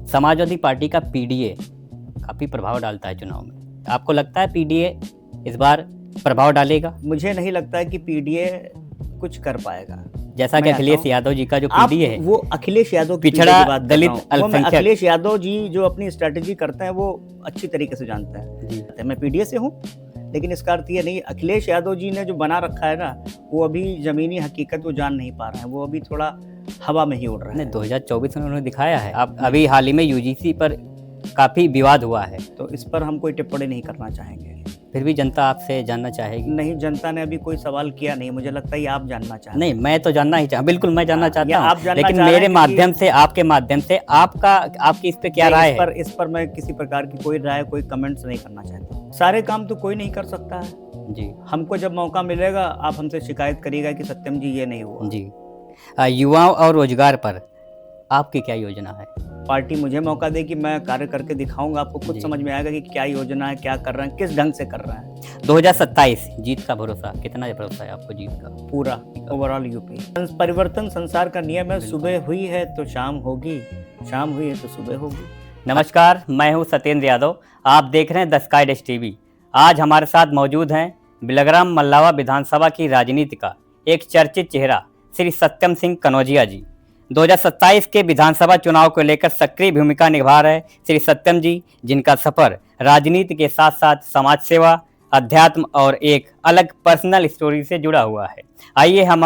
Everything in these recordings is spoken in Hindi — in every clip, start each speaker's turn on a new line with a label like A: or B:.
A: समाजवादी पार्टी का पीडीए काफ़ी प्रभाव डालता है चुनाव में। आपको लगता है पीडीए इस बार प्रभाव डालेगा?
B: मुझे नहीं लगता है कि पीडीए कुछ कर पाएगा।
A: जैसा कि
B: मैं आता
A: अखिलेश
B: हूँ।
A: यादव जी का जो
B: आप
A: पीडीए है,
B: वो अखिलेश यादव की
A: पिछड़ा
B: पीडीए की बात कर
A: दलित
B: रहा हूँ। वो मैं
A: अल्पसंख्यक।
B: अखिलेश यादव जी जो अपनी स्ट्रैटेजी करते हैं वो अच्छी तरीके से जानते हैं।
A: जी।
B: मैं पीडीए से हूँ, लेकिन इसका अर्थ ये नहीं अखिलेश यादव जी ने जो बना रखा है ना, वो अभी ज़मीनी हकीकत वो जान नहीं पा रहे हैं। वो अभी थोड़ा हवा में ही उड़ रहे
A: नहीं,
B: हैं।
A: 2024 में उन्होंने दिखाया है। अब अभी हाल ही में यूजीसी पर काफ़ी विवाद हुआ है,
B: तो इस पर हम कोई टिप्पणी नहीं करना चाहेंगे।
A: फिर भी जनता आपसे जानना चाहेगी।
B: नहीं, जनता ने अभी कोई सवाल किया नहीं। मुझे लगता है ये आप जानना चाहते हैं।
A: नहीं, मैं तो जानना ही बिल्कुल मैं जानना
B: हाँ,
A: चाहता
B: या
A: हूँ,
B: आप जानना
A: लेकिन
B: चाह रहे
A: मेरे
B: हैं
A: माध्यम
B: क्योंकि
A: से, आपके माध्यम से आपकी इस पे क्या
B: नहीं,
A: राय है?
B: इस पर मैं किसी प्रकार की कोई राय, कोई कमेंट्स नहीं करना चाहता। सारे काम तो कोई नहीं कर सकता है।
A: जी,
B: हमको जब मौका मिलेगा आप हमसे शिकायत करिएगा कि सत्यम जी ये नहीं हुआ।
A: जी। युवाओं और रोजगार पर आपकी क्या योजना है?
B: पार्टी मुझे मौका देगी, मैं कार्य करके दिखाऊंगा। आपको खुद
A: जी।
B: समझ में आएगा कि क्या योजना है, क्या कर रहे हैं, किस ढंग से कर रहे हैं।
A: 2027 जीत का भरोसा, कितना भरोसा है आपको जीत का?
B: पूरा ओवरऑल यूपी। परिवर्तन संसार का नियम है।
A: बिल्कुल।
B: सुबह हुई है तो शाम होगी, शाम हुई है तो सुबह होगी।
A: नमस्कार, मैं हूं सत्येंद्र यादव। आप देख रहे हैं द स्काई डैश टीवी। आज हमारे साथ मौजूद हैं बिलग्राम मल्लावा विधानसभा की राजनीति का एक चर्चित चेहरा श्री सत्यम सिंह कनौजिया जी। 2027 के विधानसभा चुनाव को लेकर सक्रिय भूमिका निभा रहे श्री सत्यम जी, जिनका सफर राजनीति के साथ साथ समाज सेवा, अध्यात्म और एक अलग पर्सनल स्टोरी से जुड़ा हुआ है। आइए हम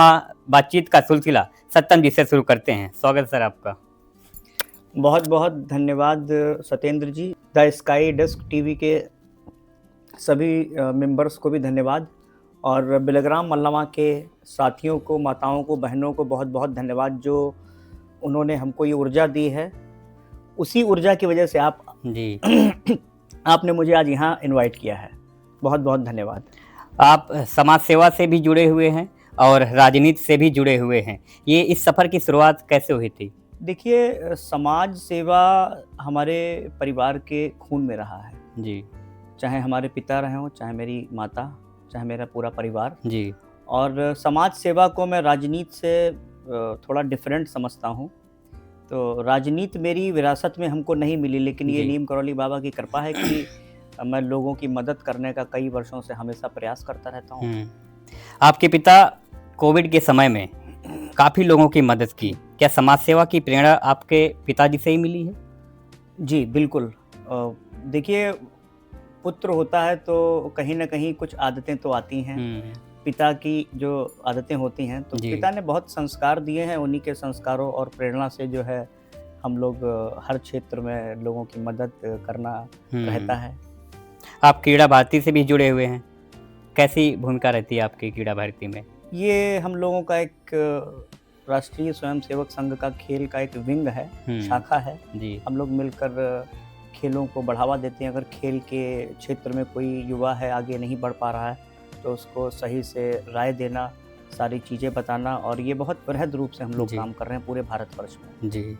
A: बातचीत का सिलसिला सत्यम जी से शुरू करते हैं। स्वागत सर आपका।
B: बहुत बहुत धन्यवाद सत्येंद्र जी। द स्काई डेस्क टीवी के सभी मेंबर्स को भी धन्यवाद, और बिलग्राम मल्लावा के साथियों को, माताओं को, बहनों को बहुत बहुत धन्यवाद जो उन्होंने हमको ये ऊर्जा दी है। उसी ऊर्जा की वजह से आप
A: जी।
B: आपने मुझे आज यहाँ इनवाइट किया है। बहुत बहुत धन्यवाद।
A: आप समाज सेवा से भी जुड़े हुए हैं और राजनीति से भी जुड़े हुए हैं। ये इस सफ़र की शुरुआत कैसे हुई थी?
B: देखिए, समाज सेवा हमारे परिवार के खून में रहा है।
A: जी,
B: चाहे हमारे पिता रहे हों, चाहे मेरी माता, चाहे मेरा पूरा परिवार।
A: जी,
B: और समाज सेवा को मैं राजनीति से थोड़ा डिफरेंट समझता हूँ। तो राजनीति मेरी विरासत में हमको नहीं मिली, लेकिन ये
A: जी।
B: नीम करौली बाबा की कृपा है कि मैं लोगों की मदद करने का कई वर्षों से हमेशा प्रयास करता रहता हूँ।
A: आपके पिता कोविड के समय में काफ़ी लोगों की मदद की। क्या समाज सेवा की प्रेरणा आपके पिताजी से ही मिली है?
B: जी, बिल्कुल। देखिए, पुत्र होता है तो कहीं न कहीं कुछ आदतें तो आती हैं। पिता की जो आदतें होती हैं, तो
A: जी।
B: पिता ने बहुत संस्कार दिए हैं। उन्हीं के संस्कारों और प्रेरणा से जो है हम लोग हर क्षेत्र में लोगों की मदद करना रहता है।
A: आप क्रीड़ा भारती से भी जुड़े हुए हैं। कैसी भूमिका रहती है आपकी क्रीड़ा भारती में?
B: ये हम लोगों का एक राष्ट्रीय स्वयंसेवक संघ का खेल का एक विंग है, शाखा है।
A: जी।
B: हम लोग मिलकर खेलों को बढ़ावा देते हैं। अगर खेल के क्षेत्र में कोई युवा है, आगे नहीं बढ़ पा रहा है, तो उसको सही से राय देना, सारी चीज़ें बताना, और ये बहुत बृहद रूप से हम लोग काम कर रहे हैं पूरे भारतवर्ष में।
A: जी।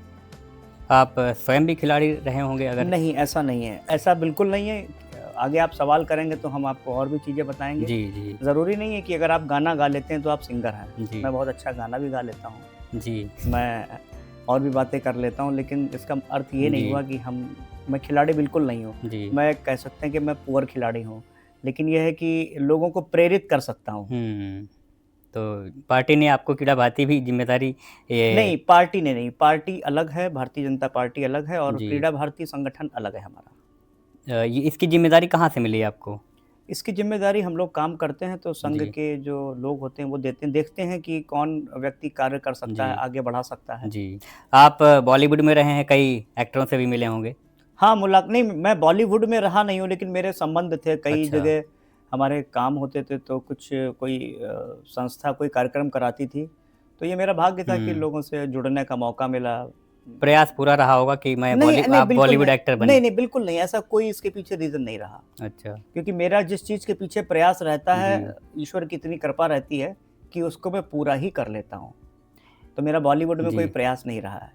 A: आप स्वयं भी खिलाड़ी रहे होंगे अगर?
B: नहीं, ऐसा नहीं है, ऐसा बिल्कुल नहीं है। आगे आप सवाल करेंगे तो हम आपको और भी चीज़ें बताएंगे।
A: जी, जी।
B: ज़रूरी नहीं है कि अगर आप गाना गा लेते हैं तो आप सिंगर हैं।
A: जी।
B: मैं बहुत अच्छा गाना भी गा लेता हूँ।
A: जी।
B: मैं और भी बातें कर लेता हूँ, लेकिन इसका अर्थ ये नहीं
A: जी।
B: हुआ कि मैं खिलाड़ी बिल्कुल नहीं हूँ।
A: जी।
B: मैं कह सकते हैं कि मैं पुअर खिलाड़ी हूँ, लेकिन यह है कि लोगों को प्रेरित कर सकता हूँ।
A: तो पार्टी ने आपको क्रीड़ा भारती भी जिम्मेदारी
B: नहीं, पार्टी ने नहीं। पार्टी अलग है, भारतीय जनता पार्टी अलग है, और
A: जी।
B: क्रीड़ा भारती संगठन अलग है हमारा।
A: ये इसकी जिम्मेदारी कहाँ से मिली आपको?
B: इसकी जिम्मेदारी हम लोग काम करते हैं तो संघ
A: जी।
B: के जो लोग होते हैं वो देखते हैं कि कौन व्यक्ति कार्य कर सकता है,
A: जी।
B: आगे बढ़ा सकता है।
A: जी। आप बॉलीवुड में रहे हैं, कई एक्टरों से भी मिले होंगे।
B: हाँ, नहीं, मैं बॉलीवुड में रहा नहीं हूँ, लेकिन मेरे संबंध थे कई
A: अच्छा।
B: जगह। हमारे काम होते थे तो कोई संस्था कोई कार्यक्रम कराती थी, तो ये मेरा भाग्य था कि लोगों से जुड़ने का मौका मिला।
A: प्रयास पूरा रहा होगा कि मैं
B: नहीं,
A: आप
B: बिल्कुल
A: बॉलीवुड
B: नहीं।
A: एक्टर बने।
B: नहीं, बिल्कुल नहीं, ऐसा कोई इसके पीछे रीज़न नहीं रहा।
A: अच्छा।
B: क्योंकि मेरा जिस चीज़ के पीछे प्रयास रहता है,
A: जी।
B: ईश्वर की इतनी कृपा रहती है कि उसको मैं पूरा ही कर लेता हूँ। तो मेरा बॉलीवुड में कोई
A: जी।
B: प्रयास नहीं रहा है।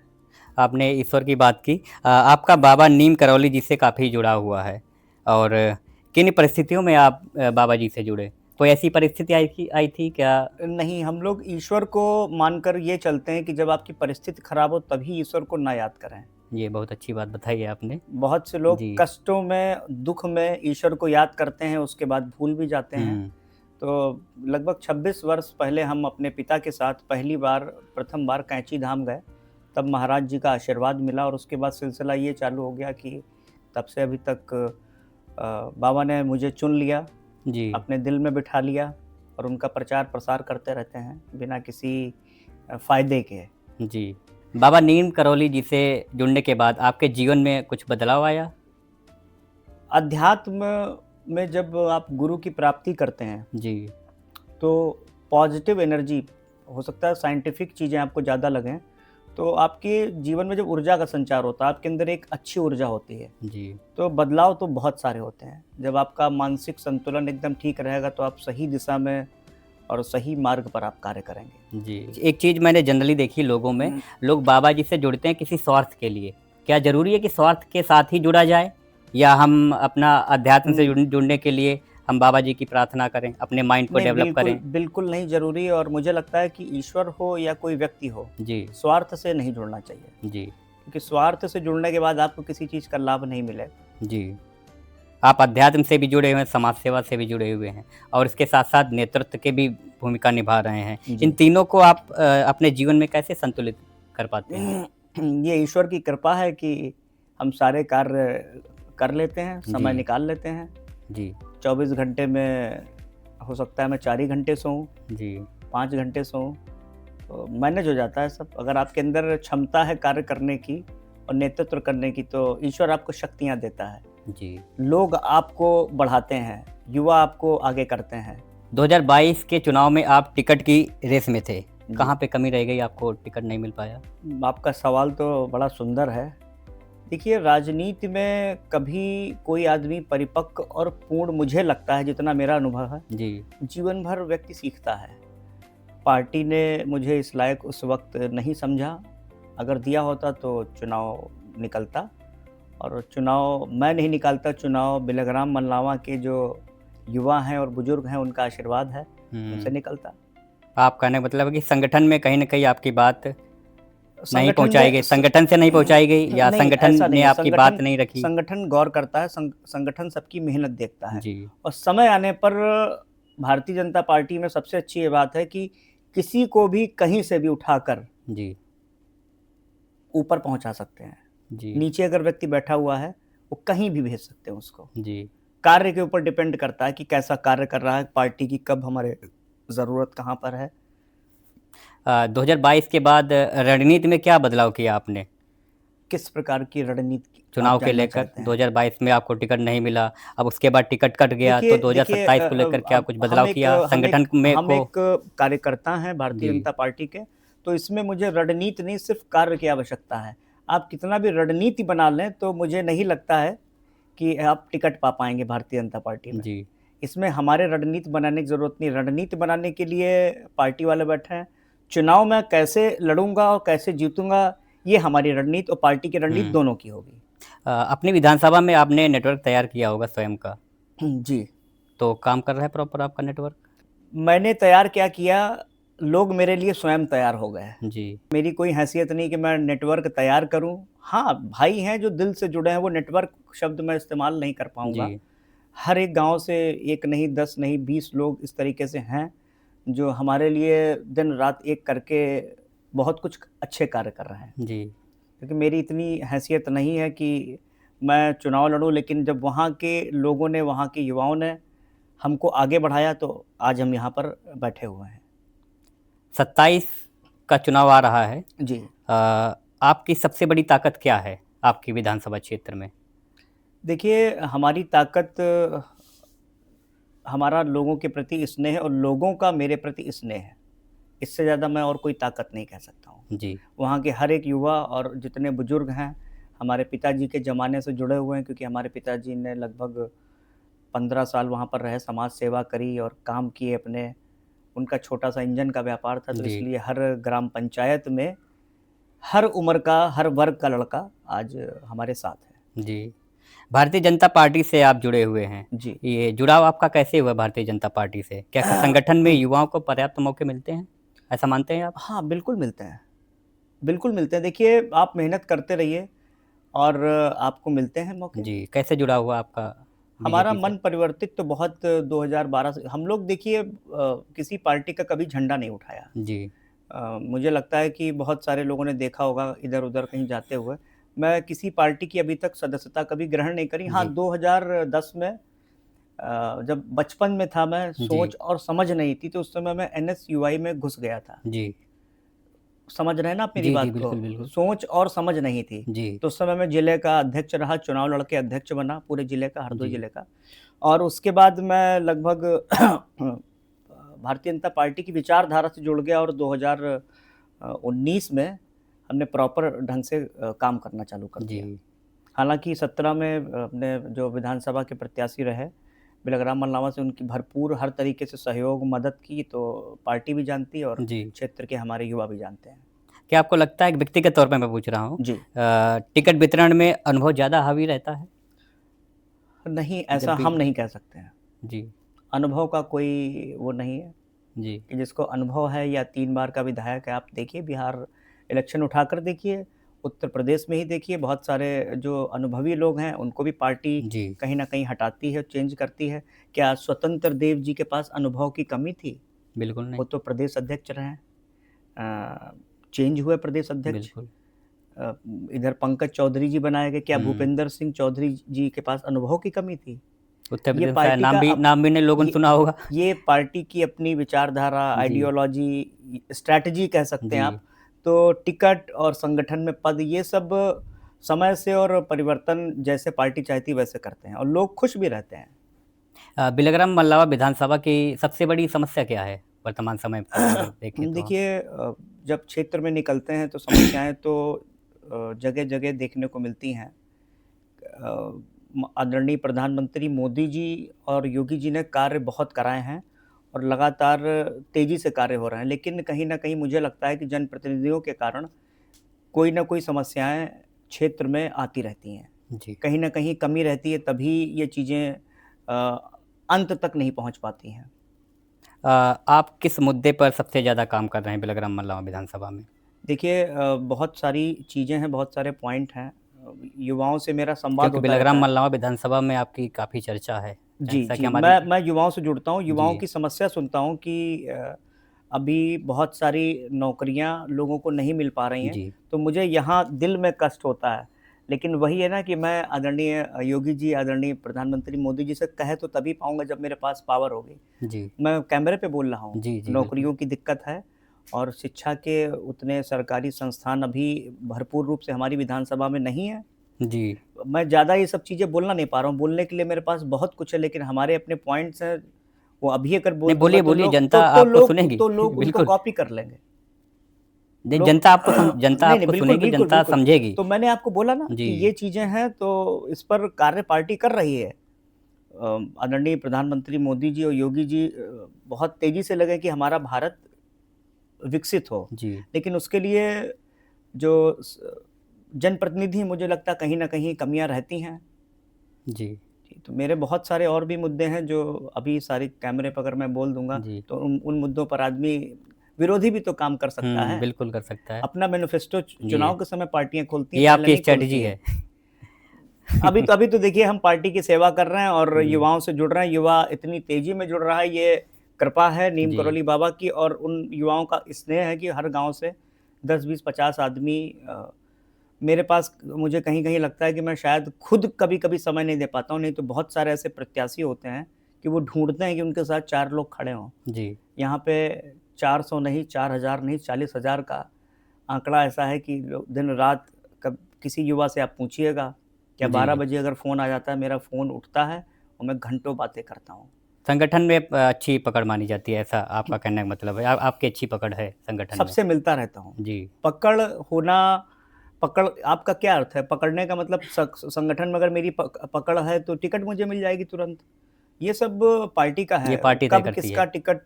A: आपने ईश्वर की बात की। आपका बाबा नीम करौली जी से काफ़ी जुड़ा हुआ है, और किन परिस्थितियों में आप बाबा जी से जुड़े? कोई ऐसी परिस्थिति आई थी क्या?
B: नहीं, हम लोग ईश्वर को मानकर ये चलते हैं कि जब आपकी परिस्थिति खराब हो तभी ईश्वर को ना याद करें।
A: ये बहुत अच्छी बात बताई है आपने।
B: बहुत से लोग
A: जी।
B: कष्टों में, दुख में ईश्वर को याद करते हैं, उसके बाद भूल भी जाते हैं।
A: हुँ,
B: तो लगभग 26 वर्ष पहले हम अपने पिता के साथ प्रथम बार कैंची धाम गए। तब महाराज जी का आशीर्वाद मिला और उसके बाद सिलसिला ये चालू हो गया कि तब से अभी तक बाबा ने मुझे चुन लिया,
A: जी,
B: अपने दिल में बिठा लिया और उनका प्रचार प्रसार करते रहते हैं बिना किसी फ़ायदे के।
A: जी। बाबा नीम करौली जी से जुड़ने के बाद आपके जीवन में कुछ बदलाव आया?
B: अध्यात्म में जब आप गुरु की प्राप्ति करते हैं,
A: जी,
B: तो पॉजिटिव एनर्जी, हो सकता है साइंटिफिक चीज़ें आपको ज़्यादा लगें, तो आपके जीवन में जब ऊर्जा का संचार होता है, आपके अंदर एक अच्छी ऊर्जा होती है,
A: जी,
B: तो बदलाव तो बहुत सारे होते हैं। जब आपका मानसिक संतुलन एकदम ठीक रहेगा, तो आप सही दिशा में और सही मार्ग पर आप कार्य करेंगे।
A: जी। एक चीज़ मैंने जनरली देखी लोगों में, लोग बाबा जी से जुड़ते हैं किसी स्वार्थ के लिए। क्या ज़रूरी है कि स्वार्थ के साथ ही जुड़ा जाए? या हम अपना अध्यात्म से जुड़ने के लिए हम बाबा जी की प्रार्थना करें, अपने माइंड को
B: नहीं,
A: डेवलप
B: बिल्कुल,
A: करें?
B: बिल्कुल नहीं ज़रूरी, और मुझे लगता है कि ईश्वर हो या कोई व्यक्ति हो,
A: जी,
B: स्वार्थ से नहीं जुड़ना चाहिए।
A: जी,
B: क्योंकि स्वार्थ से जुड़ने के बाद आपको किसी चीज़ का लाभ नहीं मिलेगा।
A: जी। आप अध्यात्म से भी जुड़े हुए हैं, समाज सेवा से भी जुड़े हुए हैं और इसके साथ-साथ नेतृत्व की भी भूमिका निभा रहे हैं।
B: जी।
A: इन तीनों को आप अपने जीवन में कैसे संतुलित कर पाते हैं?
B: ये ईश्वर की कृपा है कि हम सारे कार्य कर लेते हैं, समय
A: जी।
B: निकाल लेते हैं।
A: जी,
B: 24 घंटे में हो सकता है मैं 4 ही घंटे सोऊँ,
A: जी,
B: 5 घंटे सोऊँ, तो मैनेज हो जाता है सब। अगर आपके अंदर क्षमता है कार्य करने की और नेतृत्व करने की, तो ईश्वर आपको शक्तियाँ देता है।
A: जी।
B: लोग आपको बढ़ाते हैं, युवा आपको आगे करते हैं।
A: 2022 के चुनाव में आप टिकट की रेस में थे।
B: जी।
A: कहाँ पे कमी रह गई आपको टिकट नहीं मिल पाया?
B: आपका सवाल तो बड़ा सुंदर है। देखिए, राजनीति में कभी कोई आदमी परिपक्व और पूर्ण, मुझे लगता है जितना मेरा अनुभव है,
A: जी,
B: जीवन भर व्यक्ति सीखता है। पार्टी ने मुझे इस लायक उस वक्त नहीं समझा। अगर दिया होता तो चुनाव निकलता, और चुनाव मैं नहीं निकालता, चुनाव बिलग्राम मल्लावा के जो युवा हैं और बुजुर्ग हैं, उनका आशीर्वाद है, उनसे निकलता।
A: आप कहने का मतलब है कि संगठन में कहीं न कहीं आपकी बात नहीं
B: संगठन
A: पहुँचाई
B: में
A: गई, संगठन से नहीं पहुँचाई गई या
B: नहीं,
A: संगठन
B: ऐसा नहीं
A: ने
B: है।
A: आपकी बात नहीं रखी?
B: संगठन गौर करता है, संगठन सबकी मेहनत देखता है।
A: जी,
B: और समय आने पर भारतीय जनता पार्टी में सबसे अच्छी ये बात है कि किसी को भी कहीं से भी उठाकर
A: जी,
B: ऊपर पहुंचा सकते हैं।
A: जी,
B: नीचे अगर व्यक्ति बैठा हुआ है, वो कहीं भी भेज सकते हैं उसको।
A: जी।
B: कार्य के ऊपर डिपेंड करता है कि कैसा कार्य कर रहा है, पार्टी की कब हमारे ज़रूरत कहाँ पर है।
A: 2022 के बाद रणनीति में क्या बदलाव किया आपने?
B: किस प्रकार की रणनीति
A: चुनाव
B: आप
A: के
B: जानना
A: लेकर
B: चाहते हैं?
A: 2022 में आपको टिकट नहीं मिला, अब उसके बाद टिकट कट गया, तो
B: देखिए,
A: 2027 को लेकर क्या
B: अब
A: कुछ बदलाव किया संगठन में
B: हम
A: को?
B: एक कार्यकर्ता हैं भारतीय
A: जी,
B: जनता पार्टी के, तो इसमें मुझे रणनीति नहीं, सिर्फ कार्य की आवश्यकता है। आप कितना भी रणनीति बना लें, तो मुझे नहीं लगता है कि आप टिकट पा पाएँगे भारतीय जनता पार्टी में।
A: जी,
B: इसमें हमारे रणनीति बनाने की ज़रूरत नहीं, रणनीति बनाने के लिए पार्टी वाले बैठे हैं। चुनाव में कैसे लड़ूँगा और कैसे जीतूँगा, ये हमारी रणनीति और पार्टी की रणनीति
A: हुँ।
B: दोनों की होगी।
A: अपनी विधानसभा में आपने नेटवर्क तैयार किया होगा स्वयं का,
B: जी।
A: तो काम कर रहा है प्रॉपर आपका नेटवर्क?
B: मैंने तैयार क्या किया, लोग मेरे लिए स्वयं तैयार हो गए।
A: जी,
B: मेरी कोई हैसियत नहीं कि मैं नेटवर्क तैयार करूँ। हाँ, भाई हैं जो दिल से जुड़े हैं, वो नेटवर्क शब्द मैं इस्तेमाल नहीं कर पाऊँगा।
A: जी,
B: हर एक गाँव से 1 नहीं, 10 नहीं, 20 लोग इस तरीके से हैं, जो हमारे लिए दिन-रात एक करके बहुत कुछ अच्छे कार्य कर रहे हैं।
A: जी,
B: क्योंकि मेरी इतनी हैसियत नहीं है कि मैं चुनाव लड़ूँ, लेकिन जब वहाँ के लोगों ने, वहाँ के युवाओं ने हमको आगे बढ़ाया, तो आज हम यहाँ पर बैठे हुए हैं।
A: 27 का चुनाव आ रहा है।
B: जी।
A: आपकी सबसे बड़ी ताकत क्या है आपकी विधानसभा क्षेत्र में?
B: देखिए, हमारी ताकत हमारा लोगों के प्रति स्नेह और लोगों का मेरे प्रति स्नेह है। इससे ज़्यादा मैं और कोई ताकत नहीं कह सकता हूँ।
A: जी,
B: वहाँ के हर एक युवा और जितने बुजुर्ग हैं, हमारे पिताजी के ज़माने से जुड़े हुए हैं, क्योंकि हमारे पिताजी ने लगभग 15 साल वहाँ पर रहे, समाज सेवा करी और काम किए अपने। उनका छोटा-सा इंजन का व्यापार था, तो
A: जी,
B: इसलिए हर ग्राम पंचायत में हर उम्र का, हर वर्ग का लड़का आज हमारे साथ है।
A: जी। भारतीय जनता पार्टी से आप जुड़े हुए हैं।
B: जी।
A: ये जुड़ाव आपका कैसे हुआ भारतीय जनता पार्टी से? क्या संगठन में युवाओं को पर्याप्त मौके मिलते हैं? ऐसा मानते हैं आप?
B: हाँ, बिल्कुल मिलते हैं। बिल्कुल मिलते हैं। देखिए, आप मेहनत करते रहिए, और आपको मिलते हैं मौके।
A: जी, कैसे जुड़ा हुआ आपका
B: हमारा
A: बीजेपी से?
B: मन परिवर्तित तो बहुत 2012 से हम लोग देखिए किसी पार्टी का कभी झंडा नहीं उठाया।
A: जी,
B: मुझे लगता है कि बहुत सारे लोगों ने देखा होगा इधर-उधर कहीं जाते हुए। मैं किसी पार्टी की अभी तक सदस्यता कभी ग्रहण नहीं करी। हाँ,
A: जी,
B: 2010 में जब बचपन में था मैं,
A: जी,
B: सोच और समझ नहीं थी, तो उस समय मैं एनएसयूआई में घुस गया था।
A: जी,
B: समझ रहे हैं ना आप मेरी
A: जी, जी,
B: बात को?
A: बिल्कुल, बिल्कुल।
B: सोच और समझ नहीं थी।
A: जी,
B: तो उस समय मैं जिले का अध्यक्ष रहा, चुनाव लड़ के अध्यक्ष बना पूरे जिले का, हरदोई
A: जी,
B: जिले का। और उसके बाद मैं लगभग भारतीय जनता पार्टी की विचारधारा से जुड़ गया और 2019 में हमने प्रॉपर ढंग से काम करना चालू कर दिया।
A: जी,
B: हालाँकि 17 में अपने जो विधानसभा के प्रत्याशी रहे, बिलगराम मल्लावा से उनकी भरपूर हर तरीके से सहयोग, मदद की, तो पार्टी भी जानती है और
A: जी।
B: क्षेत्र के हमारे युवा भी जानते हैं।
A: क्या आपको लगता है कि व्यक्तिगत तौर पे मैं पूछ रहा हूँ
B: जी।
A: टिकट वितरण में अनुभव ज़्यादा हावी रहता है?
B: नहीं, ऐसा
A: जब भी
B: हम नहीं कह सकते हैं।
A: जी,
B: अनुभव का कोई वो नहीं है
A: जी,
B: कि जिसको अनुभव है या 3 बार का विधायक है। आप देखिए बिहार इलेक्शन उठाकर देखिए, उत्तर प्रदेश में ही देखिए बहुत सारे जो अनुभवी लोग हैं, उनको भी पार्टी
A: जी,
B: कहीं न कहीं हटाती है, चेंज करती है। क्या स्वतंत्र देव जी के पास अनुभव की कमी थी?
A: बिल्कुल
B: वो
A: नहीं,
B: तो प्रदेश अध्यक्ष रहे हैं। चेंज हुए प्रदेश अध्यक्ष।
A: बिल्कुल।
B: अ, इधर पंकज चौधरी जी बनाए गए। क्या
A: हुँ,
B: भूपेंद्र सिंह चौधरी जी के पास अनुभव की कमी थी?
A: उत्तर
B: ये
A: प्रदेश में शायद
B: पार्टी का
A: नाम भी नहीं लोगों ने
B: ये
A: सुना होगा।
B: ये पार्टी की अपनी विचारधारा,
A: जी,
B: आइडियोलॉजी, स्ट्रैटेजी कह सकते हैं
A: जी।
B: आप। तो टिकट और संगठन में पद ये सब समय से और परिवर्तन जैसे पार्टी चाहती है वैसे करते हैं और लोग खुश भी रहते हैं।
A: बिलग्राम मल्लावा विधानसभा की सबसे बड़ी समस्या क्या है वर्तमान समय पर अगर देखें तो आप?
B: देखिए जब क्षेत्र में निकलते हैं तो समस्याएँ तो जगह-जगह देखने को मिलती हैं। आदरणीय प्रधानमंत्री मोदी जी और योगी जी ने कार्य बहुत कराए हैं और लगातार तेज़ी से कार्य हो रहे हैं। लेकिन कहीं न कहीं मुझे लगता है कि जनप्रतिनिधियों के कारण कोई न कोई समस्याएँ क्षेत्र में आती रहती हैं।
A: जी।
B: कहीं न कहीं कमी रहती है तभी ये चीज़ें अंत तक नहीं पहुँच पाती हैं।
A: आप किस मुद्दे पर सबसे ज़्यादा काम कर रहे हैं बिलग्राम मल्लावा विधानसभा में?
B: देखिए बहुत सारी चीज़ें हैं, बहुत सारे पॉइंट हैं। युवाओं से मेरा संवाद
A: क्योंकि
B: होता रहता
A: बिलग्राम
B: है।
A: मल्लावा विधानसभा में आपकी काफ़ी चर्चा है।
B: जी,
A: जैसा कि
B: जी।
A: हमारी
B: मैं युवाओं से जुड़ता हूँ, युवाओं
A: जी,
B: की समस्या सुनता हूँ कि अभी बहुत सारी नौकरियाँ लोगों को नहीं मिल पा रही हैं,
A: जी,
B: तो मुझे यहाँ दिल में कष्ट होता है। लेकिन वही है ना कि मैं आदरणीय योगी जी, आदरणीय प्रधानमंत्री मोदी जी से कह तो तभी पाऊँगा जब मेरे पास पावर होगी।
A: जी,
B: मैं कैमरे पे बोल रहा हूँ,
A: जी, जी, बिल्कुल।
B: नौकरियों की दिक्कत है और शिक्षा के उतने सरकारी संस्थान अभी भरपूर रूप से हमारी विधानसभा में नहीं है।
A: जी।
B: मैं ज़्यादा ये सब चीज़ें बोलना नहीं पा रहा हूँ, बोलने के लिए मेरे पास बहुत कुछ है लेकिन हमारे अपने पॉइंट्स हैं, वो अभी अगर बोल
A: नहीं
B: दूँगा
A: बोलिए,
B: तो
A: बोलिए
B: लोग
A: जनता आपको सुनेगी।
B: तो लोग उनको
A: बिल्कुल।
B: कॉपी कर लेंगे।
A: नहीं
B: लोग
A: जनता
B: नहीं, नहीं,
A: आपको
B: बिल्कुल,
A: सुनेगी,
B: बिल्कुल,
A: जनता
B: बिल्कुल।
A: समझेगी।
B: तो मैंने आपको बोला ना
A: जी,
B: कि ये चीज़ें हैं तो इस पर कार्य पार्टी कर रही है। आदरणीय प्रधानमंत्री मोदी जी और योगी जी बहुत तेज़ी से लगे कि हमारा भारत विकसित हो।
A: जी,
B: लेकिन उसके लिए जो जनप्रतिनिधि मुझे लगता है कहीं न कहीं कमियाँ रहती हैं।
A: जी,
B: जी, तो मेरे बहुत सारे और भी मुद्दे हैं जो अभी सारी कैमरे पे अगर मैं बोल दूँगा
A: जी।
B: तो उन उन मुद्दों पर आदमी विरोधी भी तो काम कर सकता
A: हुँ,
B: है।
A: बिल्कुल कर सकता है।
B: अपना मैनिफेस्टो
A: ये
B: चुनाव के समय पार्टियाँ खोलती हैं,
A: ये
B: पहले
A: आपकी
B: नहीं
A: स्ट्रैटेजी
B: खोलती
A: है।
B: हैं। अभी तो देखिए हम पार्टी की सेवा कर रहे हैं और
A: जी,
B: युवाओं से जुड़ रहे हैं। युवा इतनी तेज़ी में जुड़ रहा है, ये कृपा है नीम
A: जी,
B: करोली बाबा की और उन युवाओं का स्नेह है कि हर गाँव से 10, 20, 50 आदमी मेरे पास मुझे कहीं-कहीं लगता है कि मैं शायद खुद कभी-कभी समय नहीं दे पाता हूँ, नहीं तो बहुत सारे ऐसे प्रत्याशी होते हैं कि वो ढूँढते हैं कि उनके साथ 4 लोग खड़े हों।
A: जी,
B: यहाँ पे 400 नहीं, 4000 नहीं, 40,000 का आंकड़ा ऐसा है कि लोग दिन-रात कब किसी युवा से आप पूछिएगा, क्या 12
A: जी।
B: बजे अगर फ़ोन आ जाता है, मेरा फ़ोन उठता है और मैं घंटों बातें करता हूँ।
A: संगठन में अच्छी पकड़ मानी जाती है, ऐसा आपका कहने का मतलब है। आपकी अच्छी पकड़ है संगठन में।
B: सबसे मिलता रहता हूँ।
A: जी,
B: पकड़ होना पकड़ आपका क्या अर्थ है? पकड़ने का मतलब संगठन में अगर मेरी पकड़ है तो टिकट मुझे मिल जाएगी तुरंत। ये सब पार्टी का
A: ये
B: है।
A: पार्टी तय
B: कब
A: करती
B: किसका
A: है।
B: टिकट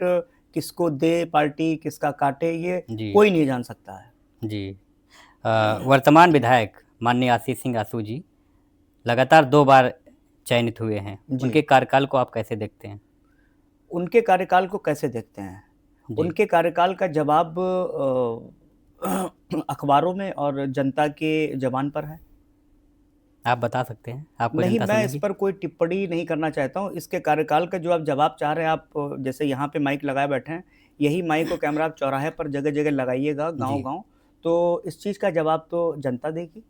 B: किसको दे पार्टी, किसका काटे ये
A: जी,
B: कोई नहीं जान सकता है।
A: जी। वर्तमान विधायक माननीय आशीष सिंह आसू जी लगातार 2 बार चयनित हुए हैं।
B: जी।
A: उनके कार्यकाल को आप कैसे देखते हैं?
B: उनके कार्यकाल को कैसे देखते हैं?
A: जी,
B: उनके कार्यकाल का जवाब अखबारों में और जनता के ज़बान पर है।
A: आप बता सकते हैं, आपको
B: नहीं,
A: जनता
B: मैं इस
A: सुनेगी।
B: पर कोई टिप्पणी नहीं करना चाहता हूँ। इसके कार्यकाल का जो आप जवाब चाह रहे हैं, आप जैसे यहाँ पे माइक लगाए बैठे हैं, यही माइक और कैमरा आप चौराहे पर जगह-जगह लगाइएगा,
A: जी।
B: गाँव-गाँव, तो इस चीज़ का जवाब तो जनता देगी।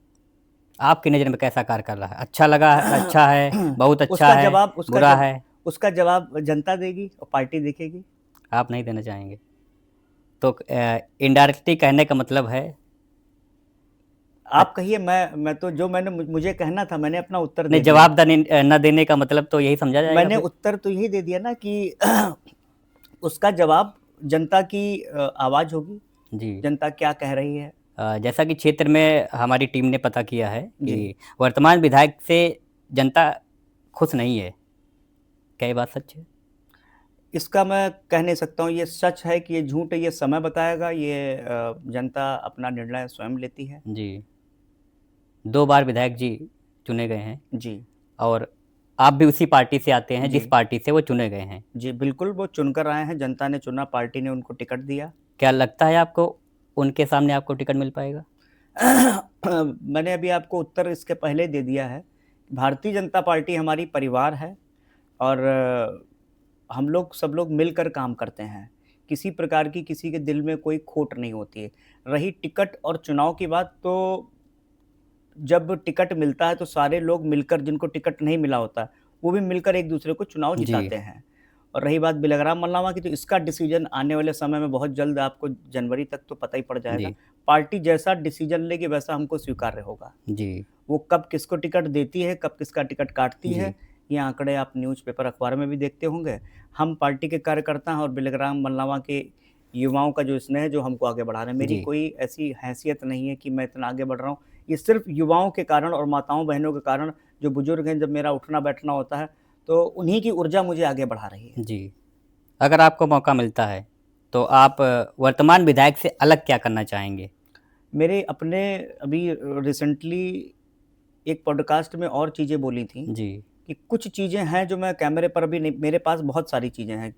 A: आपकी नज़र में कैसा कार्य कर रहा है? अच्छा लगा है, अच्छा है, बहुत अच्छा
B: उसका
A: है,
B: जवाब
A: बुरा है?
B: उसका जवाब जनता देगी और पार्टी देखेगी।
A: आप नहीं देना चाहेंगे? तो इनडायरेक्टली कहने का मतलब है
B: आप कहिए, मैं तो जो मुझे कहना था, मैंने अपना उत्तर
A: नहीं,
B: दे दिया।
A: जवाब न देने का मतलब तो यही समझा जाएगा
B: मैंने
A: फिर?
B: उत्तर तो यही दे दिया ना कि उसका जवाब जनता की आवाज़ होगी,
A: जी।
B: जनता क्या कह रही है।
A: जैसा कि क्षेत्र में हमारी टीम ने पता किया है
B: जी।
A: कि वर्तमान विधायक से जनता खुश नहीं है। क्या ये बात सच है?
B: इसका मैं कह नहीं सकता हूँ, ये सच है कि ये झूठ है, ये समय बताएगा, ये जनता अपना निर्णय स्वयं लेती है।
A: जी। 2 बार विधायक जी चुने गए हैं
B: जी,
A: और आप भी उसी पार्टी से आते हैं जिस
B: जी।
A: पार्टी से वो चुने गए हैं।
B: जी, बिल्कुल, वो चुनकर आए हैं, जनता ने चुना, पार्टी ने उनको टिकट दिया।
A: क्या लगता है आपको उनके सामने आपको टिकट मिल पाएगा?
B: मैंने अभी आपको उत्तर इसके पहले दे दिया है। भारतीय जनता पार्टी हमारी परिवार है और हम लोग सब लोग मिलकर काम करते हैं। किसी प्रकार की किसी के दिल में कोई खोट नहीं होती है। रही टिकट और चुनाव की बात, तो जब टिकट मिलता है तो सारे लोग मिलकर, जिनको टिकट नहीं मिला होता, वो भी मिलकर एक-दूसरे को चुनाव
A: जी।
B: जिताते हैं। और रही बात बिलग्राम मल्लावा की, तो इसका डिसीजन आने वाले समय में बहुत जल्द आपको जनवरी तक तो पता ही पड़ जाएगा।
A: जी।
B: पार्टी जैसा डिसीजन लेगी वैसा हमको स्वीकार्य होगा।
A: जी।
B: वो कब किसको टिकट देती है, कब किसका टिकट काटती
A: जी।
B: है, ये आंकड़े आप न्यूज़पेपर, अखबार में भी देखते होंगे। हम पार्टी के कार्यकर्ता हैं और बिलग्राम मल्लावा के युवाओं का जो स्नेह है, जो हमको आगे बढ़ा रहे हैं। मेरी
A: जी।
B: कोई ऐसी हैसियत नहीं है कि मैं इतना आगे बढ़ रहा हूँ। ये सिर्फ़ युवाओं के कारण और माताओं-बहनों के कारण, जो बुजुर्ग हैं, जब मेरा उठना-बैठना होता है, तो उन्हीं की ऊर्जा मुझे आगे बढ़ा रही है।
A: जी। अगर आपको मौका मिलता है, तो आप वर्तमान विधायक से अलग क्या करना चाहेंगे?
B: मेरे अपने अभी रिसेंटली एक पॉडकास्ट में और चीज़ें बोली थी
A: जी।
B: कि कुछ चीज़ें हैं जो मैं कैमरे पर अभी नहीं, मेरे पास बहुत सारी चीज़ें हैं।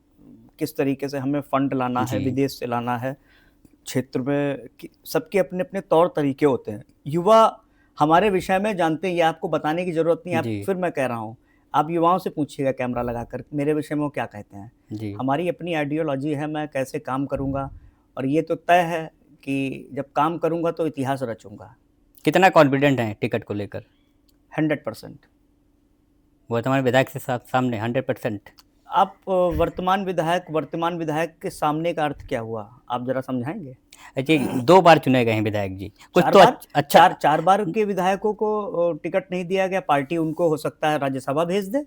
B: किस तरीके से हमें फंड लाना है,
A: जी।
B: विदेश से लाना है, क्षेत्र में कि सबके अपने-अपने तौर तरीके होते हैं। युवा हमारे विषय में जानते हैं, ये आपको बताने की ज़रूरत नहीं है, आप
A: जी।
B: फिर मैं कह रहा हूँ। आप युवाओं से पूछिएगा कैमरा लगाकर, मेरे विषय में वो क्या कहते हैं।
A: जी।
B: हमारी अपनी आइडियोलॉजी है, मैं कैसे काम करूँगा और ये तो तय है कि जब काम करूँगा तो इतिहास रचूँगा।
A: कितना कॉन्फिडेंट हैं टिकट को लेकर?
B: 100%।
A: वर्तमान विधायक से सामने 100%?
B: आप वर्तमान विधायक के सामने का अर्थ क्या हुआ? आप ज़रा समझाएँगे?
A: जी, 2 बार चुने गए हैं विधायक जी। कुछ
B: 4
A: तो
B: बार?
A: अच्छा
B: 4 बार के विधायकों को टिकट नहीं दिया गया, पार्टी उनको हो सकता है राज्यसभा भेज दे।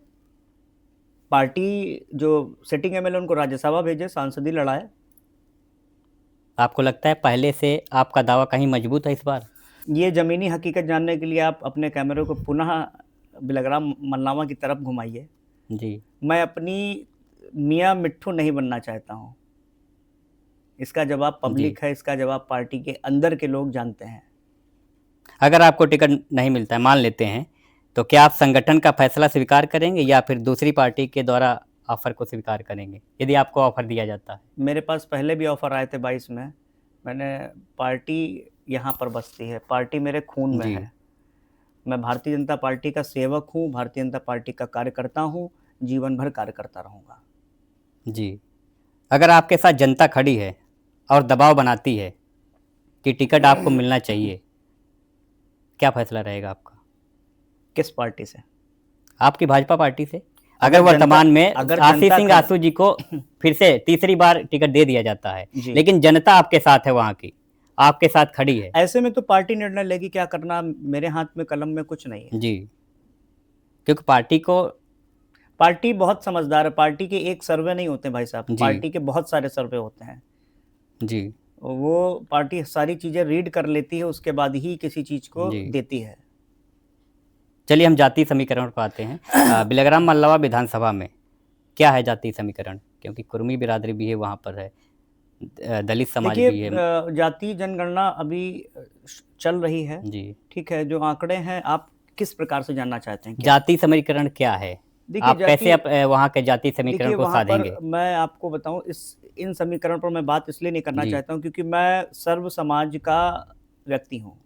B: पार्टी जो सिटिंग एमएलए उनको राज्यसभा भेजे, सांसदीय लड़ाए।
A: आपको लगता है पहले से आपका दावा कहीं मजबूत है इस बार?
B: ये ज़मीनी हकीकत जानने के लिए आप अपने कैमरे को पुनः बिलग्राम मल्लावा की तरफ घुमाइए।
A: जी।
B: मैं अपनी मियाँ मिट्ठू नहीं बनना चाहता हूँ। इसका जवाब
A: जी।
B: पब्लिक है, इसका जवाब पार्टी के अंदर के लोग जानते हैं।
A: अगर आपको टिकट नहीं मिलता है, मान लेते हैं, तो क्या आप संगठन का फैसला स्वीकार करेंगे या फिर दूसरी पार्टी के द्वारा ऑफ़र को स्वीकार करेंगे, यदि आपको ऑफ़र दिया जाता है?
B: मेरे पास पहले भी ऑफ़र आए थे 22 में। मैंने पार्टी यहाँ पर बसती है, पार्टी मेरे खून में
A: जी।
B: है। मैं भारतीय जनता पार्टी का सेवक हूँ, भारतीय जनता पार्टी का कार्यकर्ता हूँ, जीवन भर कार्य करता रहूँगा।
A: जी। अगर आपके साथ जनता खड़ी है और दबाव बनाती है कि टिकट आपको मिलना चाहिए, क्या फैसला रहेगा आपका?
B: किस पार्टी से?
A: आपकी भाजपा पार्टी से?
B: अगर
A: अगर वर्तमान
B: जनता
A: में
B: अगर
A: आशीष
B: जनता
A: सिंह
B: खड़
A: आसू जी को फिर से तीसरी बार टिकट दे दिया जाता है,
B: जी।
A: लेकिन जनता आपके साथ है वहाँ की, आपके साथ खड़ी है।
B: ऐसे में तो पार्टी निर्णय लेगी, क्या करना मेरे हाथ में कलम में कुछ नहीं है।
A: जी। क्योंकि पार्टी को
B: पार्टी बहुत समझदार है, पार्टी के एक सर्वे नहीं होते भाई साहब,
A: जी।
B: पार्टी के बहुत सारे सर्वे होते हैं।
A: जी।
B: वो पार्टी सारी चीज़ें रीड कर लेती है, उसके बाद ही किसी चीज़ को
A: जी।
B: देती है।
A: चलिए हम जातीय समीकरण पर आते हैं। बिलग्राम मल्लावा विधानसभा में क्या है जातीय समीकरण? क्योंकि कुर्मी बिरादरी भी है वहाँ पर है, दलित समाज
B: देखिए,
A: भी है।
B: जातीय जनगणना अभी चल रही है,
A: जी।
B: ठीक है, जो आंकड़े हैं आप किस प्रकार से जानना चाहते हैं क्या?
A: जातीय समीकरण क्या है?
B: देखिए
A: आप कैसे
B: जातीय
A: वहाँ के जातीय समीकरण
B: देखिए
A: को
B: वहाँ पर
A: साधेंगे?
B: मैं आपको बताऊँ, इन समीकरण पर मैं बात इसलिए नहीं करना
A: जी।
B: चाहता हूँ क्योंकि मैं सर्व समाज का व्यक्ति हूँ।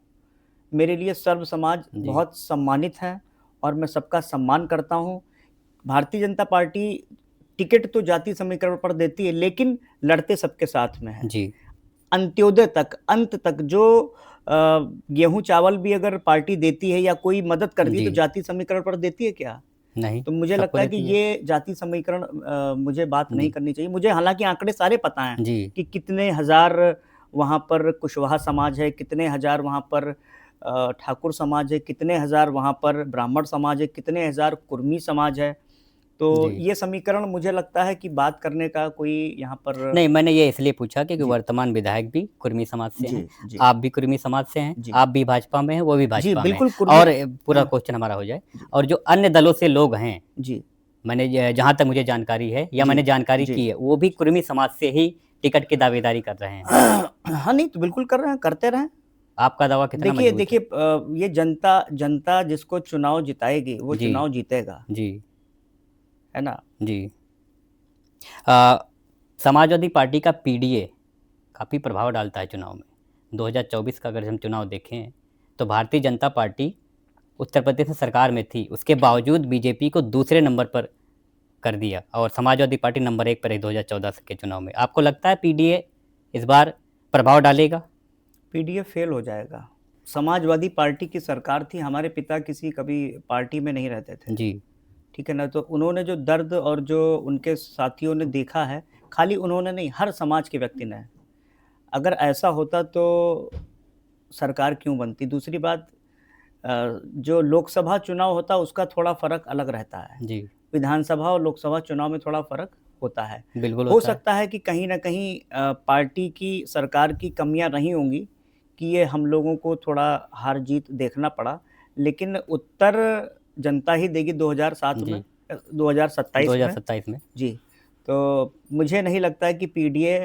B: मेरे लिए सर्व समाज
A: जी।
B: बहुत सम्मानित है और मैं सबका सम्मान करता हूँ। भारतीय जनता पार्टी टिकट तो जाति समीकरण पर देती है, लेकिन लड़ते सबके साथ में है।
A: जी।
B: अंत्योदय तक, अंत तक जो गेहूँ चावल भी अगर पार्टी देती है या कोई मदद करती है, तो
A: जी।
B: जाति समीकरण पर देती है क्या?
A: नहीं,
B: तो मुझे
A: सबको
B: लगता है कि
A: देती है।
B: ये जाति समीकरण मुझे बात नहीं
A: जी।
B: करनी चाहिए। मुझे हालाँकि आंकड़े सारे पता हैं
A: जी।
B: कि कितने हज़ार वहाँ पर कुशवाहा समाज है, कितने हज़ार वहाँ पर ठाकुर समाज है, कितने हज़ार वहाँ पर ब्राह्मण समाज है, कितने हज़ार कुर्मी समाज है। तो
A: जी।
B: ये समीकरण मुझे लगता है कि बात करने का कोई यहाँ पर
A: नहीं, मैंने ये इसलिए पूछा क्योंकि
B: जी,
A: वर्तमान विधायक भी कुर्मी समाज से हैं,
B: जी, जी,
A: आप भी कुर्मी समाज से हैं,
B: जी।
A: आप भी भाजपा में हैं, वो भी
B: जी,
A: भाजपा में हैं।
B: बिल्कुल कुर्मी
A: और पूरा
B: हाँ,
A: क्वेश्चन हमारा हो जाए,
B: जी,
A: और जो अन्य दलों से लोग हैं,
B: जी,
A: मैंने जहाँ तक मुझे जानकारी है या
B: जी,
A: मैंने जानकारी
B: जी।
A: की है, वो भी कुर्मी समाज से ही टिकट की दावेदारी कर रहे हैं।
B: हाँ, नहीं तो बिल्कुल कर रहे हैं, करते रहें।
A: आपका दावा कितना
B: देखिए
A: मजबूत
B: देखिए
A: है?
B: ये जनता जनता जिसको चुनाव जिताएगी, वो
A: जी।
B: चुनाव जीतेगा,
A: जी।
B: है ना?
A: जी। अ, समाजवादी पार्टी का पीडीए काफ़ी प्रभाव डालता है चुनाव में। 2024 का अगर हम चुनाव देखें, तो भारतीय जनता पार्टी उत्तर प्रदेश में सरकार में थी, उसके बावजूद बीजेपी को दूसरे नंबर पर कर दिया और समाजवादी पार्टी नंबर 1 पर रही 2014 के चुनाव में। आपको लगता है पीडीए इस बार प्रभाव डालेगा?
B: पीडीएफ फेल हो जाएगा। समाजवादी पार्टी की सरकार थी, हमारे पिता किसी कभी पार्टी में नहीं रहते थे,
A: जी।
B: ठीक है ना? तो उन्होंने जो दर्द और जो उनके साथियों ने देखा है, खाली उन्होंने नहीं, हर समाज के व्यक्ति ने। अगर ऐसा होता तो सरकार क्यों बनती? दूसरी बात जो लोकसभा चुनाव होता है उसका थोड़ा फ़र्क अलग रहता है।
A: जी।
B: विधानसभा और लोकसभा चुनाव में थोड़ा फ़र्क होता है।
A: बिल्कुल
B: हो
A: होता है।
B: सकता है कि कहीं न कहीं पार्टी की सरकार की कमियाँ रही होंगी कि ये हम लोगों को थोड़ा हार-जीत देखना पड़ा। लेकिन उत्तर जनता ही देगी 2007 में
A: जी।
B: 2027 में।
A: 2027 में।
B: जी, तो मुझे नहीं लगता है कि पीडीए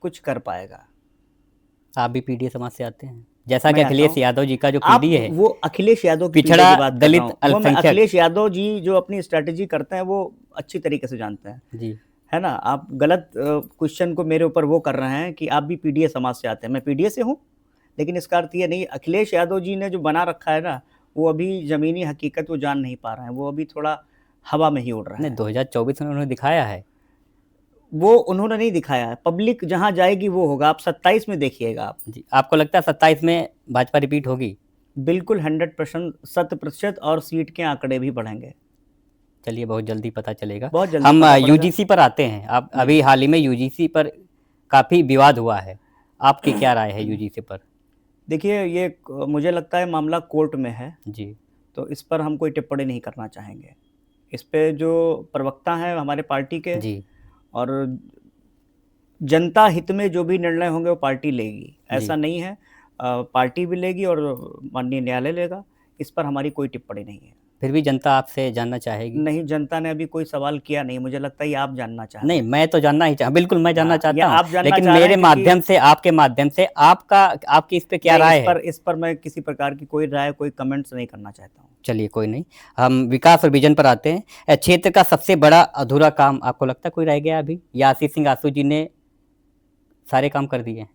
B: कुछ कर पाएगा।
A: आप भी पीडीए समाज से आते हैं? जैसा कि
B: मैं आता
A: अखिलेश
B: हूँ।
A: यादव जी का जो
B: आप
A: पीडीए है,
B: वो अखिलेश यादव की पीढ़ी
A: पिछड़ा,
B: की बात कर रहा
A: दलित,
B: हूँ। वो मैं
A: अल्पसंख्यक।
B: अखिलेश यादव जी जो अपनी स्ट्रैटेजी करते हैं, वो अच्छी तरीके से जानते हैं,
A: जी।
B: है ना? आप गलत क्वेश्चन को मेरे ऊपर वो कर रहे हैं कि आप भी पीडीए समाज से आते हैं। मैं पीडीए से हूँ, लेकिन इसका अर्थ ये नहीं अखिलेश यादव जी ने जो बना रखा है ना, वो अभी ज़मीनी हकीकत वो जान नहीं पा रहे हैं। वो अभी थोड़ा हवा में ही उड़ रहे
A: नहीं,
B: हैं।
A: 2024 में उन्होंने दिखाया है।
B: वो उन्होंने नहीं दिखाया है। पब्लिक जहाँ जाएगी वो होगा। आप 27 में देखिएगा आप।
A: जी। आपको लगता है 27 में भाजपा रिपीट होगी?
B: बिल्कुल 100% शत-प्रतिशत और सीट के आंकड़े भी बढ़ेंगे।
A: चलिए, बहुत जल्दी पता चलेगा।
B: बहुत जल्दी
A: हम
B: पता पड़ेगा।
A: यूजीसी पर आते हैं। अब
B: जी।
A: अभी हाल ही में यूजीसी पर काफ़ी विवाद हुआ है। आपकी क्या राय है यूजीसी पर?
B: देखिए ये मुझे लगता है मामला कोर्ट में है,
A: जी।
B: तो इस पर हम कोई टिप्पणी नहीं करना चाहेंगे। इस पे जो प्रवक्ता हैं हमारे पार्टी के
A: जी।
B: और जनता हित में जो भी निर्णय होंगे वो पार्टी लेगी।
A: जी।
B: ऐसा नहीं है पार्टी भी लेगी और माननीय न्यायालय लेगा। इस पर हमारी कोई टिप्पणी नहीं है।
A: फिर भी जनता आपसे जानना चाहेगी।
B: नहीं, जनता ने अभी कोई सवाल किया नहीं। मुझे लगता है ये आप जानना चाह रहे
A: नहीं,
B: हैं।
A: मैं तो जानना ही बिल्कुल मैं जानना
B: हाँ, या
A: चाहता हूँ।
B: आप जानना
A: लेकिन
B: चाह रहे
A: मेरे
B: हैं क्योंकि
A: माध्यम से, आपके माध्यम से आपकी इस पे क्या
B: नहीं,
A: राय है?
B: इस पर मैं किसी प्रकार की कोई राय, कोई कमेंट्स नहीं करना चाहता हूँ।
A: चलिए, कोई नहीं। हम विकास और विज़न पर आते हैं। क्षेत्र का सबसे बड़ा अधूरा काम आपको लगता है कोई रह गया अभी, या आशीष सिंह आसू जी ने सारे काम कर दिए हैं?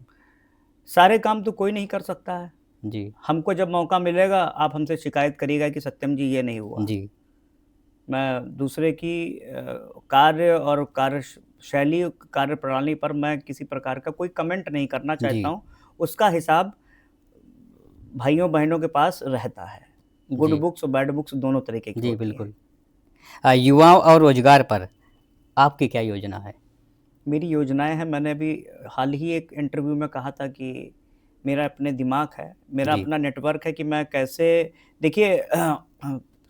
B: सारे काम तो कोई नहीं कर सकता है।
A: जी।
B: हमको जब मौका मिलेगा आप हमसे शिकायत करिएगा कि सत्यम जी ये नहीं हुआ।
A: जी।
B: मैं दूसरे की कार्य और शैली, कार्यप्रणाली पर मैं किसी प्रकार का कोई कमेंट नहीं करना
A: जी।
B: चाहता हूँ। उसका हिसाब भाइयों-बहनों के पास रहता है। गुड
A: जी।
B: बुक्स और बैड बुक्स दोनों तरीके की
A: जी,
B: होती हैं।
A: बिल्कुल। युवाओं और रोजगार पर आपकी क्या योजना है?
B: मेरी योजनाएँ हैं, मैंने अभी हाल ही एक इंटरव्यू में कहा था कि मेरा अपने दिमाग है, मेरा
A: जी।
B: अपना नेटवर्क है कि मैं कैसे देखिए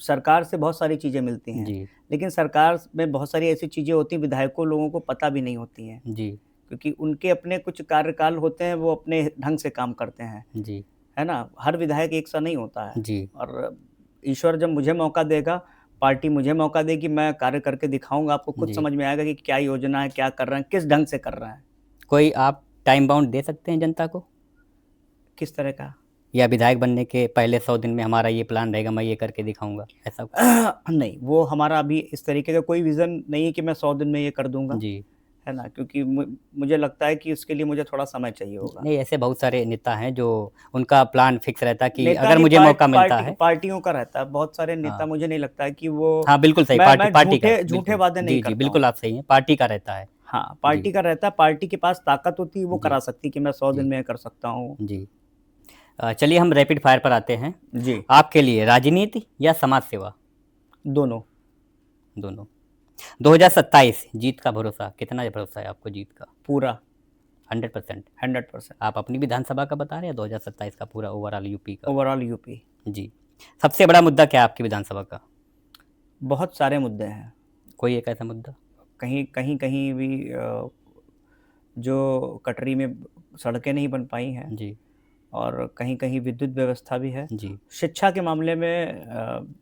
B: सरकार से बहुत सारी चीज़ें मिलती हैं,
A: जी।
B: लेकिन सरकार में बहुत सारी ऐसी चीज़ें होती हैं विधायकों लोगों को पता भी नहीं होती हैं,
A: जी।
B: क्योंकि उनके अपने कुछ कार्यकाल होते हैं, वो अपने ढंग से काम करते हैं,
A: जी।
B: है ना? हर विधायक एक सा नहीं होता है
A: जी।
B: और ईश्वर जब मुझे मौका देगा, पार्टी मुझे मौका देगी, मैं कार्य करके दिखाऊँगा, आपको खुद
A: जी।
B: समझ में आएगा कि क्या योजना है, क्या कर रहे हैं, किस ढंग से कर रहे हैं।
A: कोई आप टाइम बाउंड दे सकते हैं जनता को?
B: किस तरह का?
A: या विधायक बनने के पहले 100 दिन में हमारा ये प्लान रहेगा, मैं ये करके दिखाऊँगा, ऐसा कुछ?
B: नहीं, वो हमारा अभी इस तरीके का कोई विज़न नहीं है कि मैं 100 दिन में ये कर दूँगा,
A: जी।
B: है ना, क्योंकि मुझे लगता है कि उसके लिए मुझे थोड़ा समय चाहिए होगा।
A: नहीं, ऐसे बहुत सारे नेता हैं जो उनका प्लान फिक्स रहता है कि
B: नेता
A: अगर
B: नहीं,
A: मुझे मौका मिलता है।
B: पार्टियों का रहता है। बहुत सारे नेता,
A: हाँ।
B: मुझे नहीं लगता है कि वो
A: हाँ, बिल्कुल सही,
B: मैं
A: पार्टी का,
B: झूठे
A: बिल्कुल।
B: वादे नहीं
A: जी, जी,
B: करता हूँ।
A: बिल्कुल आप सही हैं, पार्टी का रहता है।
B: हाँ,
A: जी,
B: पार्टी का रहता है, पार्टी के पास ताकत होती है, वो
A: जी,
B: करा सकती है कि मैं 100 दिन
A: जी,
B: में कर सकता हूँ।
A: जी। चलिए हम रैपिड फायर पर आते हैं।
B: जी,
A: आपके लिए राजनीति या समाज सेवा?
B: दोनों।
A: दोनों। 2027 जीत का भरोसा, कितना भरोसा है आपको जीत का?
B: पूरा
A: 100%।
B: 100%।
A: आप अपनी विधानसभा का बता रहे हैं, 2027 का पूरा ओवरऑल यूपी का?
B: ओवरऑल यूपी।
A: जी। सबसे बड़ा मुद्दा क्या है आपकी विधानसभा का?
B: बहुत सारे मुद्दे हैं।
A: कोई एक ऐसा मुद्दा?
B: कहीं भी जो कटरी में सड़कें नहीं बन पाई हैं,
A: जी,
B: और कहीं विद्युत व्यवस्था भी है।
A: जी,
B: शिक्षा के मामले में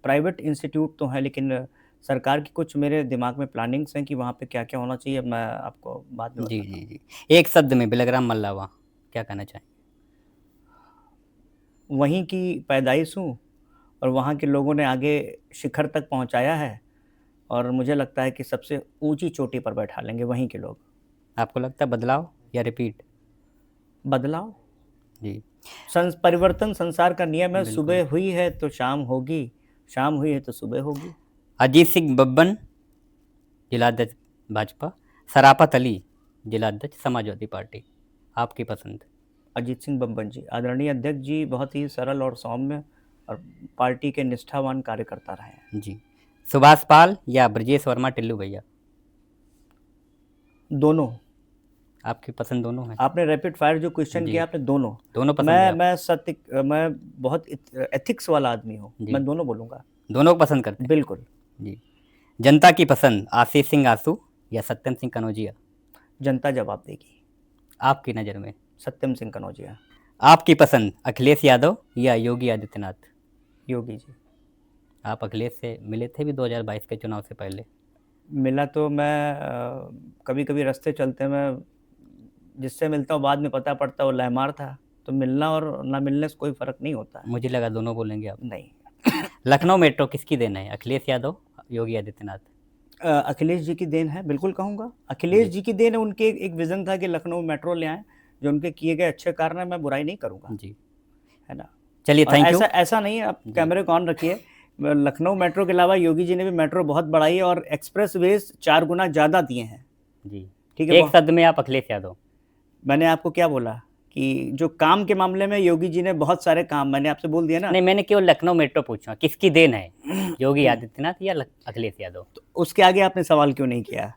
B: प्राइवेट इंस्टीट्यूट तो हैं, लेकिन सरकार की कुछ मेरे दिमाग में प्लानिंग्स हैं कि वहाँ पे क्या-क्या होना चाहिए, मैं आपको बाद में
A: जी,
B: बताता
A: जी,
B: हूँ।
A: जी। एक शब्द में बिलग्राम मल्लावा, क्या कहना चाहेंगे?
B: वहीं की पैदाइश हूँ, और वहाँ के लोगों ने आगे शिखर तक पहुँचाया है, और मुझे लगता है कि सबसे ऊँची चोटी पर बैठा लेंगे वहीं के लोग।
A: आपको लगता है बदलाव या रिपीट?
B: बदलाव,
A: जी,
B: परिवर्तन संसार का नियम है।
A: बिल्कुल।
B: सुबह हुई है तो शाम होगी, शाम हुई है तो सुबह होगी।
A: अजीत सिंह बब्बन, जिलाध्यक्ष भाजपा, सराफत अली, जिलाध्यक्ष समाजवादी पार्टी, आपकी पसंद?
B: अजीत सिंह बब्बन जी, आदरणीय अध्यक्ष जी, बहुत ही सरल और सौम्य और पार्टी के निष्ठावान कार्यकर्ता रहे हैं।
A: जी। सुभाष पाल या ब्रजेश वर्मा टिल्लू भैया?
B: दोनों।
A: आपकी पसंद दोनों है?
B: आपने रैपिड फायर जो क्वेश्चन
A: जी,
B: किया, आपने दोनों।
A: दोनों पसंद है
B: मैं बहुत एथिक्स वाला आदमी हूँ,
A: जी,
B: मैं दोनों बोलूँगा।
A: दोनों को पसंद करते हैं?
B: बिल्कुल।
A: जी। जनता की पसंद आशीष सिंह आसू या सत्यम सिंह कनौजिया?
B: जनता जवाब देगी।
A: आपकी नज़र में?
B: सत्यम सिंह कनौजिया।
A: आपकी पसंद अखिलेश यादव या योगी आदित्यनाथ?
B: योगी जी।
A: आप अखिलेश से मिले थे भी 2022 के चुनाव से पहले?
B: मिला तो मैं कभी-कभी रास्ते चलते में जिससे मिलता हूँ, बाद में पता पड़ता है वो लहमार था। तो मिलना और ना मिलने से कोई फ़र्क नहीं होता है।
A: मुझे लगा दोनों बोलेंगे आप।
B: नहीं।
A: लखनऊ मेट्रो किसकी देन है, अखिलेश यादव, योगी आदित्यनाथ?
B: अखिलेश जी की देन है, बिल्कुल कहूँगा। अखिलेश
A: जी,
B: जी की देन है, उनके एक विज़न था कि लखनऊ मेट्रो ले आएँ, जो उनके किए गए अच्छे कार्य हैं, मैं बुराई नहीं करूँगा,
A: जी।
B: है ना?
A: चलिए,
B: और
A: थैंक यू।
B: ऐसा नहीं है, आप
A: जी,
B: कैमरे को ऑन रखिए। लखनऊ मेट्रो के अलावा योगी जी ने भी मेट्रो बहुत बढ़ाई है, और एक्सप्रेसवेज़ 4 गुना ज़्यादा दिए हैं।
A: जी।
B: ठीक है?
A: एक शब्द में आप अखिलेश यादव?
B: मैंने आपको क्या बोला कि जो काम के मामले में योगी जी ने बहुत सारे काम, मैंने आपसे बोल दिया ना।
A: नहीं, मैंने केवल लखनऊ मेट्रो पूछा, किसकी देन है, योगी आदित्यनाथ या अखिलेश यादव?
B: तो उसके आगे आपने सवाल क्यों नहीं किया?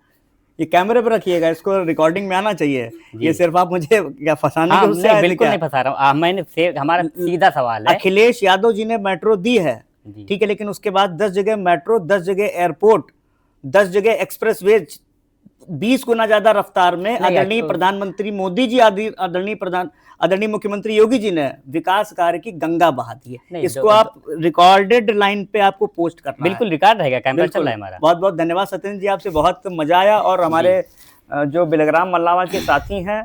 B: ये कैमरे पे रखिएगा, इसको रिकॉर्डिंग में आना चाहिए। ये
A: जी।
B: सिर्फ आप मुझे क्या फंसाने के
A: हाँ,
B: उससे
A: नहीं,
B: आए थे
A: बिल्कुल
B: क्या?
A: नहीं फंसा रहा हूँ। हमारा सीधा सवाल है।
B: अखिलेश यादव जी ने मेट्रो दी है,
A: जी,
B: ठीक है, लेकिन उसके बाद 10 जगह मेट्रो, 10 जगह एयरपोर्ट, 10 जगह एक्सप्रेसवेज, 20 गुना ज्यादा रफ्तार में
A: नहीं,
B: आदरणीय प्रधानमंत्री मोदी जी, आदरणीय मुख्यमंत्री योगी जी ने विकास कार्य की गंगा बहा दी है।
A: नहीं,
B: इसको आप रिकॉर्डेड लाइन पे आपको पोस्ट करना है।
A: बिल्कुल रिकॉर्ड रहेगा, कैमरा चल
B: बिल्कुल।
A: रहा है हमारा।
B: बहुत बहुत धन्यवाद सत्येंद्र जी, आपसे बहुत मजा आया। और हमारे जो बिलग्राम मल्लावा के साथी हैं,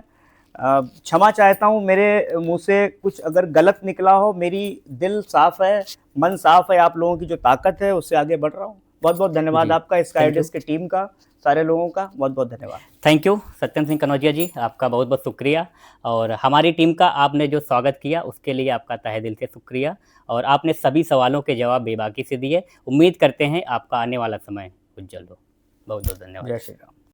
B: क्षमा चाहता हूँ मेरे मुंह से कुछ अगर गलत निकला हो। मेरी दिल साफ है, मन साफ है, आप लोगों की जो ताकत है उससे आगे बढ़ रहा हूँ। बहुत बहुत धन्यवाद
A: जी,
B: आपका, स्काई
A: थैंक यू।
B: डेस्क की टीम का, सारे लोगों का बहुत बहुत धन्यवाद।
A: थैंक यू सत्यम सिंह कनौजिया जी, आपका बहुत बहुत शुक्रिया। और हमारी टीम का आपने जो स्वागत किया उसके लिए आपका तहे दिल से शुक्रिया। और आपने सभी सवालों के जवाब बेबाकी से दिए। उम्मीद करते हैं आपका आने वाला समय उज्जवल हो। बहुत बहुत धन्यवाद।
B: जय श्री राम।